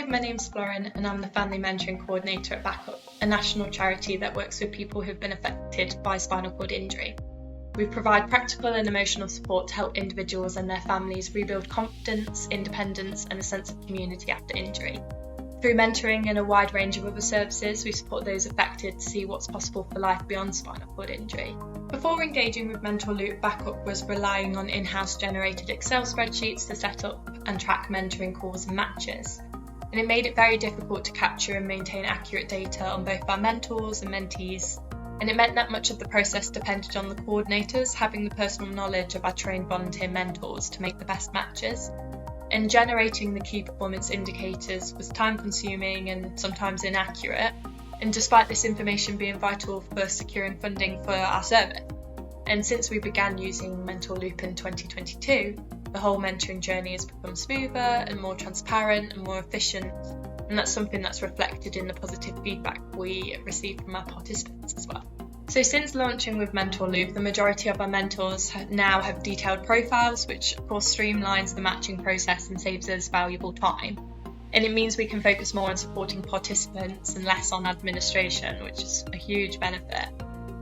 my name's Florin and I'm the Family Mentoring Coordinator at Backup, a national charity that works with people who've been affected by spinal cord injury. We provide practical and emotional support to help individuals and their families rebuild confidence, independence and a sense of community after injury. Through mentoring and a wide range of other services, we support those affected to see what's possible for life beyond spinal cord injury. Before engaging with Mentorloop, Backup was relying on in-house generated Excel spreadsheets to set up and track mentoring calls and matches. And it made it very difficult to capture and maintain accurate data on both our mentors and mentees. And it meant that much of the process depended on the coordinators having the personal knowledge of our trained volunteer mentors to make the best matches. And generating the key performance indicators was time-consuming and sometimes inaccurate, and despite this information being vital for securing funding for our service. And since we began using Mentorloop in 2022, the whole mentoring journey has become smoother and more transparent and more efficient, and that's something that's reflected in the positive feedback we receive from our participants as well. So since launching with Mentorloop, the majority of our mentors now have detailed profiles, which of course streamlines the matching process and saves us valuable time. And it means we can focus more on supporting participants and less on administration, which is a huge benefit.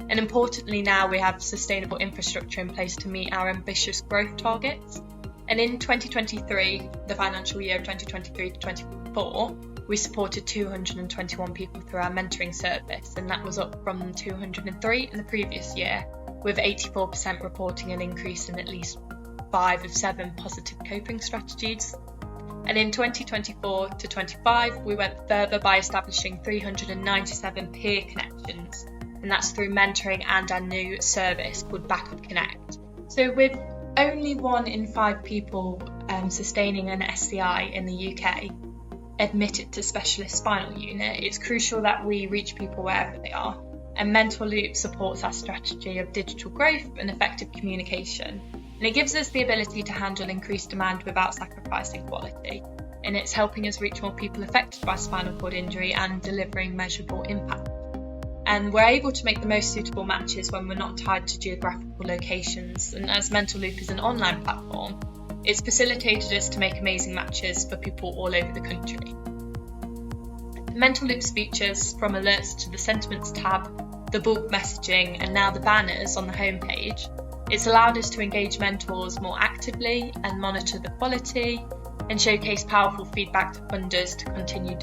And importantly, now we have sustainable infrastructure in place to meet our ambitious growth targets. And in 2023, the financial year of 2023 to 2024, we supported 221 people through our mentoring service, and that was up from 203 in the previous year, with 84% reporting an increase in at least 5 of 7 positive coping strategies. And in 2024 to 25, we went further by establishing 397 peer connections, and that's through mentoring and our new service called Backup Connect. So with only 1 in 5 people sustaining an SCI in the UK admitted to specialist spinal unit, it's crucial that we reach people wherever they are. And Mentorloop supports our strategy of digital growth and effective communication. And it gives us the ability to handle increased demand without sacrificing quality. And it's helping us reach more people affected by spinal cord injury and delivering measurable impact. And we're able to make the most suitable matches when we're not tied to geographical locations. And as Mentorloop is an online platform, it's facilitated us to make amazing matches for people all over the country. Mentorloop's features, from alerts to the sentiments tab, the bulk messaging, and now the banners on the homepage, it's allowed us to engage mentors more actively and monitor the quality and showcase powerful feedback to funders to continue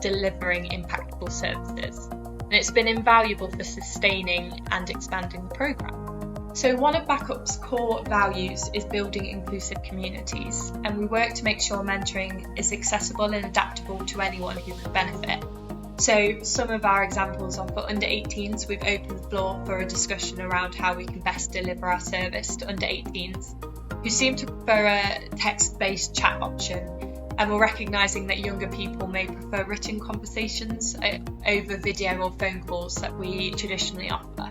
delivering impactful services. And it's been invaluable for sustaining and expanding the programme. So one of Backup's core values is building inclusive communities, and we work to make sure mentoring is accessible and adaptable to anyone who could benefit. So some of our examples are for under 18s, we've opened the floor for a discussion around how we can best deliver our service to under 18s who seem to prefer a text-based chat option, and we're recognising that younger people may prefer written conversations over video or phone calls that we traditionally offer.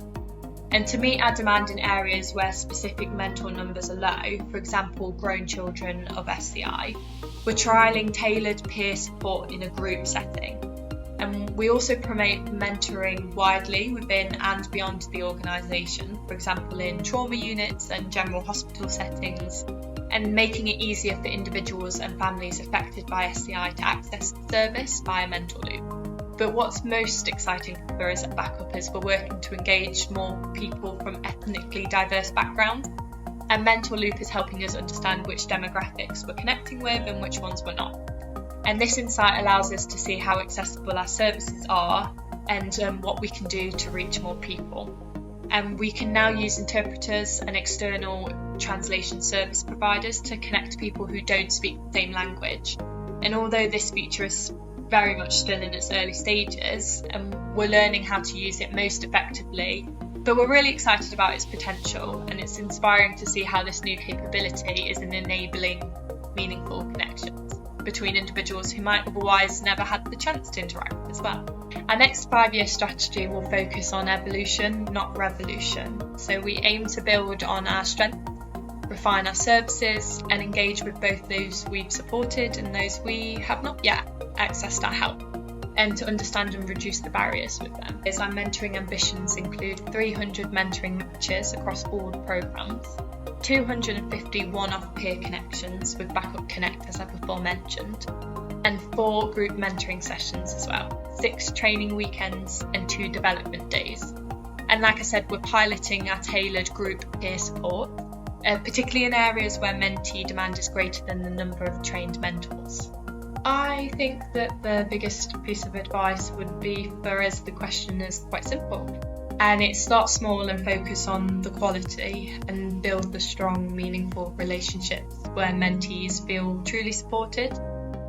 And to meet our demand in areas where specific mentor numbers are low, for example grown children of SCI, we're trialling tailored peer support in a group setting. And we also promote mentoring widely within and beyond the organisation, for example in trauma units and general hospital settings, and making it easier for individuals and families affected by SCI to access the service via Mentorloop. But what's most exciting for us at Backup is we're working to engage more people from ethnically diverse backgrounds, and Mentorloop is helping us understand which demographics we're connecting with and which ones we're not. And this insight allows us to see how accessible our services are and what we can do to reach more people. And we can now use interpreters and external translation service providers to connect people who don't speak the same language. And although this feature is very much still in its early stages, and we're learning how to use it most effectively, but we're really excited about its potential, and it's inspiring to see how this new capability is enabling meaningful connections between individuals who might otherwise never had the chance to interact as well. Our next 5-year strategy will focus on evolution, not revolution. So we aim to build on our strengths, refine our services, and engage with both those we've supported and those we have not yet accessed our help, and to understand and reduce the barriers with them. Our mentoring ambitions include 300 mentoring matches across all the programmes, 250 one-off peer connections with Backup Connect, as I before mentioned, and 4 group mentoring sessions as well, 6 training weekends and 2 development days. And like I said, we're piloting our tailored group peer support, particularly in areas where mentee demand is greater than the number of trained mentors. I think that the biggest piece of advice would be for us, the question is quite simple. And it's start small and focus on the quality and build the strong, meaningful relationships where mentees feel truly supported.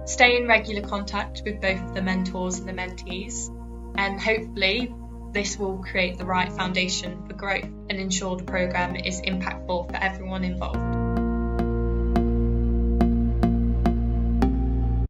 Stay in regular contact with both the mentors and the mentees, and hopefully this will create the right foundation for growth and ensure the programme is impactful for everyone involved.